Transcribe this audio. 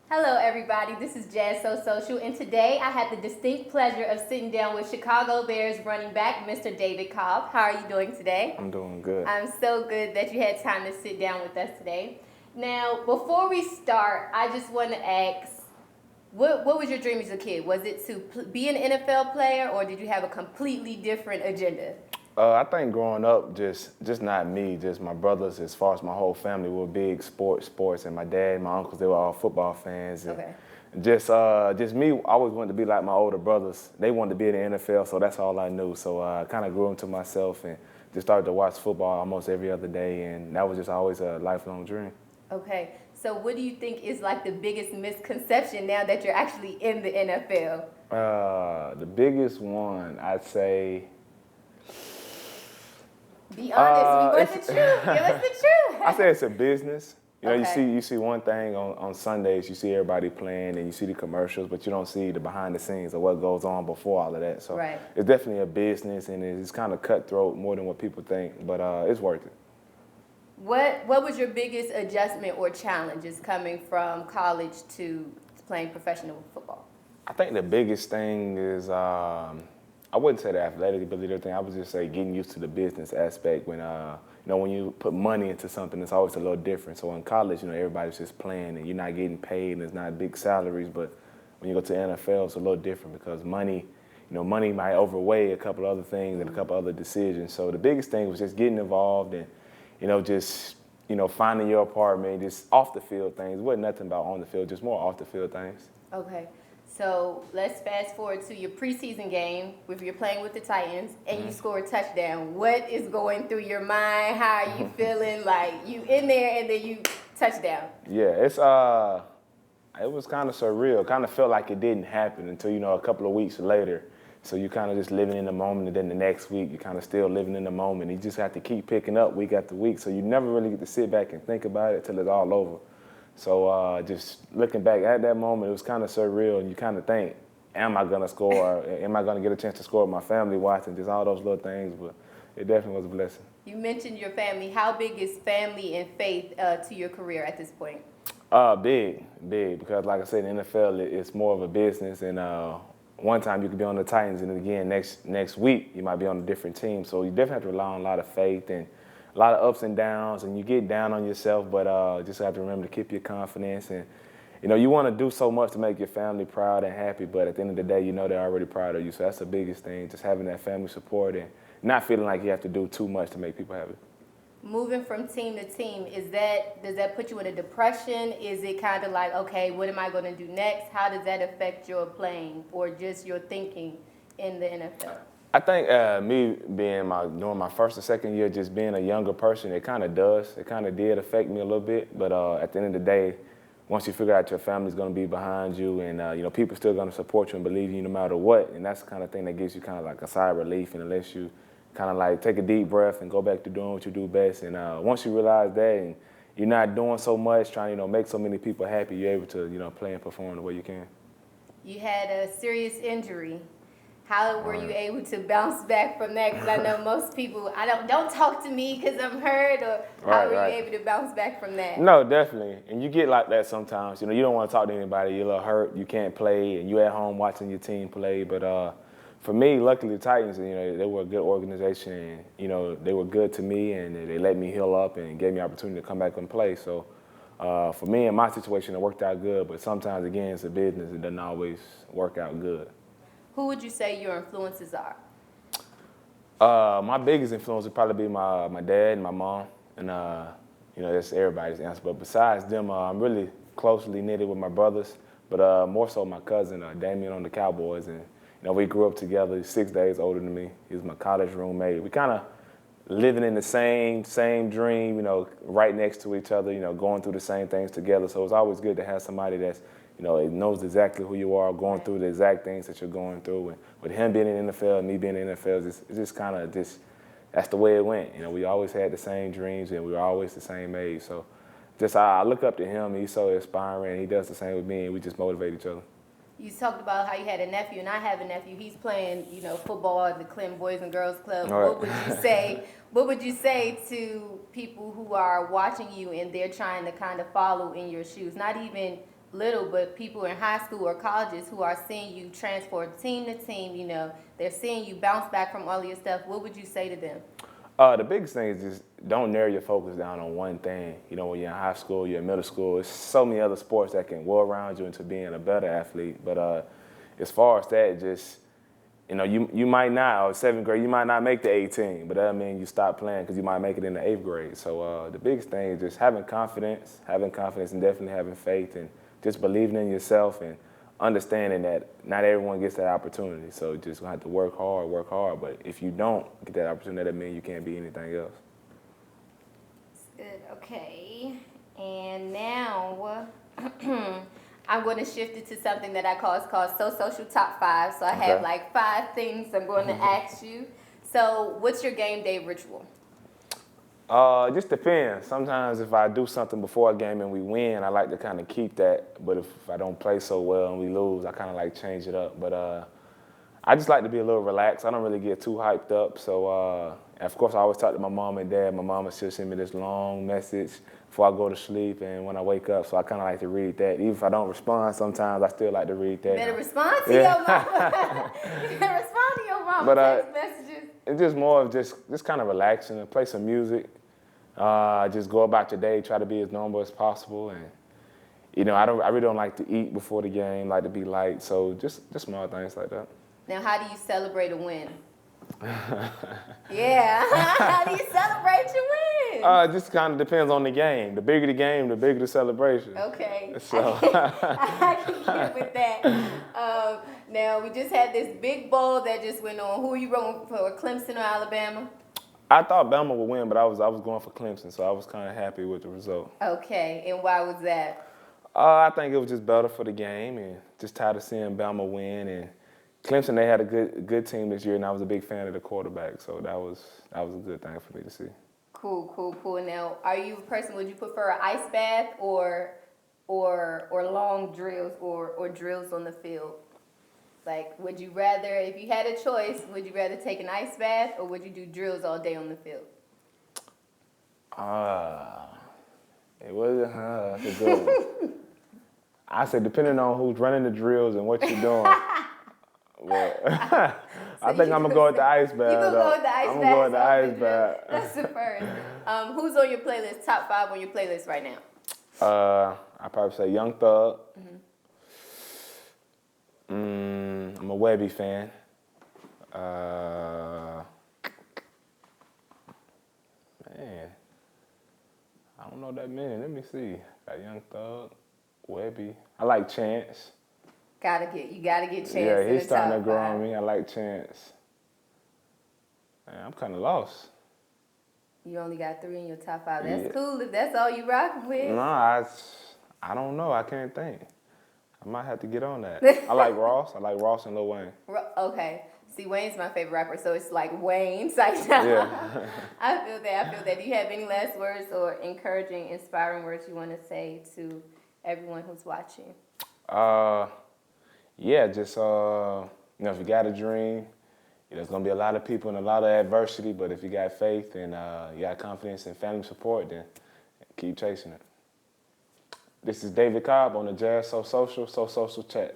Hello, everybody. This is Jas So Social, and today I had the distinct pleasure of sitting down with Chicago Bears running back, Mr. David Cobb. How are you doing today? I'm doing good. I'm so good that you had time to sit down with us today. Now, before we start, I just want to ask, what was your dream as a kid? Was it to be an NFL player, or did you have a completely different agenda? I think growing up, just not me, just my brothers, as far as my whole family, were big sports, and my dad, and my uncles, they were all football fans. And Okay. just me, I always wanted to be like my older brothers. They wanted to be in the NFL, so that's all I knew. So I kind of grew into myself and just started to watch football almost every other day, and that was just always a lifelong dream. Okay. So, what do you think is like the biggest misconception now that you're actually in the NFL? The biggest one, I'd say. Be honest. We want It's- the truth. Give us the truth. I say it's a business. You know, Okay. you see one thing on Sundays, you see everybody playing and you see the commercials, but you don't see the behind the scenes of what goes on before all of that. So Right. it's definitely a business and it's kind of cutthroat more than what people think, but it's worth it. What was your biggest adjustment or challenges coming from college to playing professional football? I think the biggest thing is I wouldn't say the athletic ability or thing. I would just say getting used to the business aspect. When when you put money into something, it's always a little different. So in college, everybody's just playing and you're not getting paid and it's not big salaries. But when you go to the NFL, it's a little different because money might overweigh a couple other things and a couple other decisions. So the biggest thing was just getting involved and just finding your apartment, just off the field things. It wasn't nothing about on the field, just more off the field things. Okay. So let's fast forward to your preseason game if you're playing with the Titans and you score a touchdown. What is going through your mind? How are you feeling? Like you in there and then you touchdown. Yeah, it was kind of surreal. Kind of felt like it didn't happen until a couple of weeks later. So you kind of just living in the moment, and then the next week you kind of still living in the moment. You just have to keep picking up week after week. So you never really get to sit back and think about it till it's all over. So just looking back at that moment, it was kind of surreal, and you kind of think, am I gonna score? Am I gonna get a chance to score with my family watching? Just all those little things, but it definitely was a blessing. You mentioned your family. How big is family and faith to your career at this point? Big, because like I said, in the NFL, it's more of a business, and one time you could be on the Titans, and then again next week you might be on a different team. So you definitely have to rely on a lot of faith and a lot of ups and downs, and you get down on yourself, but just have to remember to keep your confidence. And you want to do so much to make your family proud and happy, but at the end of the day, they're already proud of you. So that's the biggest thing, just having that family support and not feeling like you have to do too much to make people happy. Moving from team to team, does that put you in a depression? Is it kind of like, okay, what am I going to do next? How does that affect your playing or just your thinking in the NFL? I think me being during my first and second year, just being a younger person, it kind of does. It kind of did affect me a little bit, but at the end of the day, once you figure out your family's going to be behind you, and people still going to support you and believe you no matter what, and that's the kind of thing that gives you kind of like a sigh of relief, and lets you kind of like take a deep breath and go back to doing what you do best. And once you realize that, and you're not doing so much, trying to make so many people happy, you're able to play and perform the way you can. You had a serious injury. How were you able to bounce back from that? Because I know most people, don't talk to me because I'm hurt, or how were you able to bounce back from that? No, definitely. And you get like that sometimes. You don't want to talk to anybody. You're a little hurt. You can't play, and you're at home watching your team play. But for me, luckily, the Titans, they were a good organization, and they were good to me, and they let me heal up and gave me opportunity to come back and play. So for me, in my situation, it worked out good. But sometimes, again, it's a business. It doesn't always work out good. Who would you say your influences are? My biggest influence would probably be my dad and my mom, and that's everybody's answer. But besides them, I'm really closely knitted with my brothers, but more so my cousin Damien on the Cowboys, and we grew up together. He's 6 days older than me. He was my college roommate. We kind of living in the same dream, right next to each other, going through the same things together. So it's always good to have somebody that's it knows exactly who you are, going through the exact things that you're going through. And with him being in the NFL and me being in the NFL, it's just kind of that's the way it went. We always had the same dreams and we were always the same age. So I look up to him. He's so inspiring, and he does the same with me, and we just motivate each other. You talked about how you had a nephew, and I have a nephew. He's playing, football at the Clinton Boys and Girls Club. All right. What would you say? What would you say to people who are watching you and they're trying to kind of follow in your shoes? Not even little, but people in high school or colleges who are seeing you transfer team to team, you know, they're seeing you bounce back from all of your stuff. What would you say to them? The biggest thing is just don't narrow your focus down on one thing. You know, when you're in high school, you're in middle school, there's so many other sports that can go around you into being a better athlete. But as far as that, just, you know, you might not, or seventh grade, you might not make the 18, but that doesn't mean you stop playing because you might make it in the eighth grade. So the biggest thing is just having confidence and definitely having faith and just believing in yourself and understanding that not everyone gets that opportunity. So you just gonna have to work hard. But if you don't get that opportunity, that means you can't be anything else. Good. Okay. And now I'm going to shift it to something that I call, it's called So Social Top 5. So I have like 5 things I'm going to ask you. So what's your game day ritual? It just depends. Sometimes if I do something before a game and we win, I like to kind of keep that. But if I don't play so well and we lose, I kind of like change it up. But I just like to be a little relaxed. I don't really get too hyped up. So, and of course, I always talk to my mom and dad. My mama still send me this long message before I go to sleep and when I wake up. So I kind of like to read that. Even if I don't respond sometimes, I still like to read that. You better respond to your mama. You better respond to your mama. Text messages. It's just more of just kind of relaxing and play some music. Just go about your day, try to be as normal as possible. And, you know, I really don't like to eat before the game, like to be light. So just small things like that. Now, how do you celebrate a win? Yeah. How do you celebrate your win? It just kind of depends on the game. The bigger the game, the bigger the celebration. Okay. So I can get with that. Now, we just had this big bowl that just went on. Who are you rooting for, Clemson or Alabama? I thought Bama would win, but I was going for Clemson, so I was kind of happy with the result. Okay, and why was that? I think it was just better for the game, and just tired of seeing Bama win. And Clemson, they had a good team this year, and I was a big fan of the quarterback, so that was a good thing for me to see. Cool. Now, are you a person? Would you prefer an ice bath or long drills or drills on the field? Like, would you rather, if you had a choice, would you rather take an ice bath or would you do drills all day on the field? It was that's a good one. I said, depending on who's running the drills and what you're doing. But I think I'm going to go with the ice bath. You're going to go with the ice bath? I'm going to go with the ice bath. That's the first. Who's on your playlist, top 5 on your playlist right now? I'd probably say Young Thug. I'm a Webby fan. Man, I don't know that many. Let me see. Got Young Thug, Webby. I like Chance. You gotta get Chance. Yeah, he's starting to grow 5. on me. I like Chance. Man, I'm kind of lost. You only got 3 in your top 5. That's cool if that's all you rocking with. No, I don't know. I can't think. I might have to get on that. I like Ross. I like Ross and Lil Wayne. Okay. See, Wayne's my favorite rapper, so it's like Wayne. Yeah. I feel that. Do you have any last words or encouraging, inspiring words you want to say to everyone who's watching? Yeah, just, you know, if you got a dream, there's going to be a lot of people and a lot of adversity, but if you got faith and you got confidence and family support, then keep chasing it. This is David Cobb on the Jas So Social chat.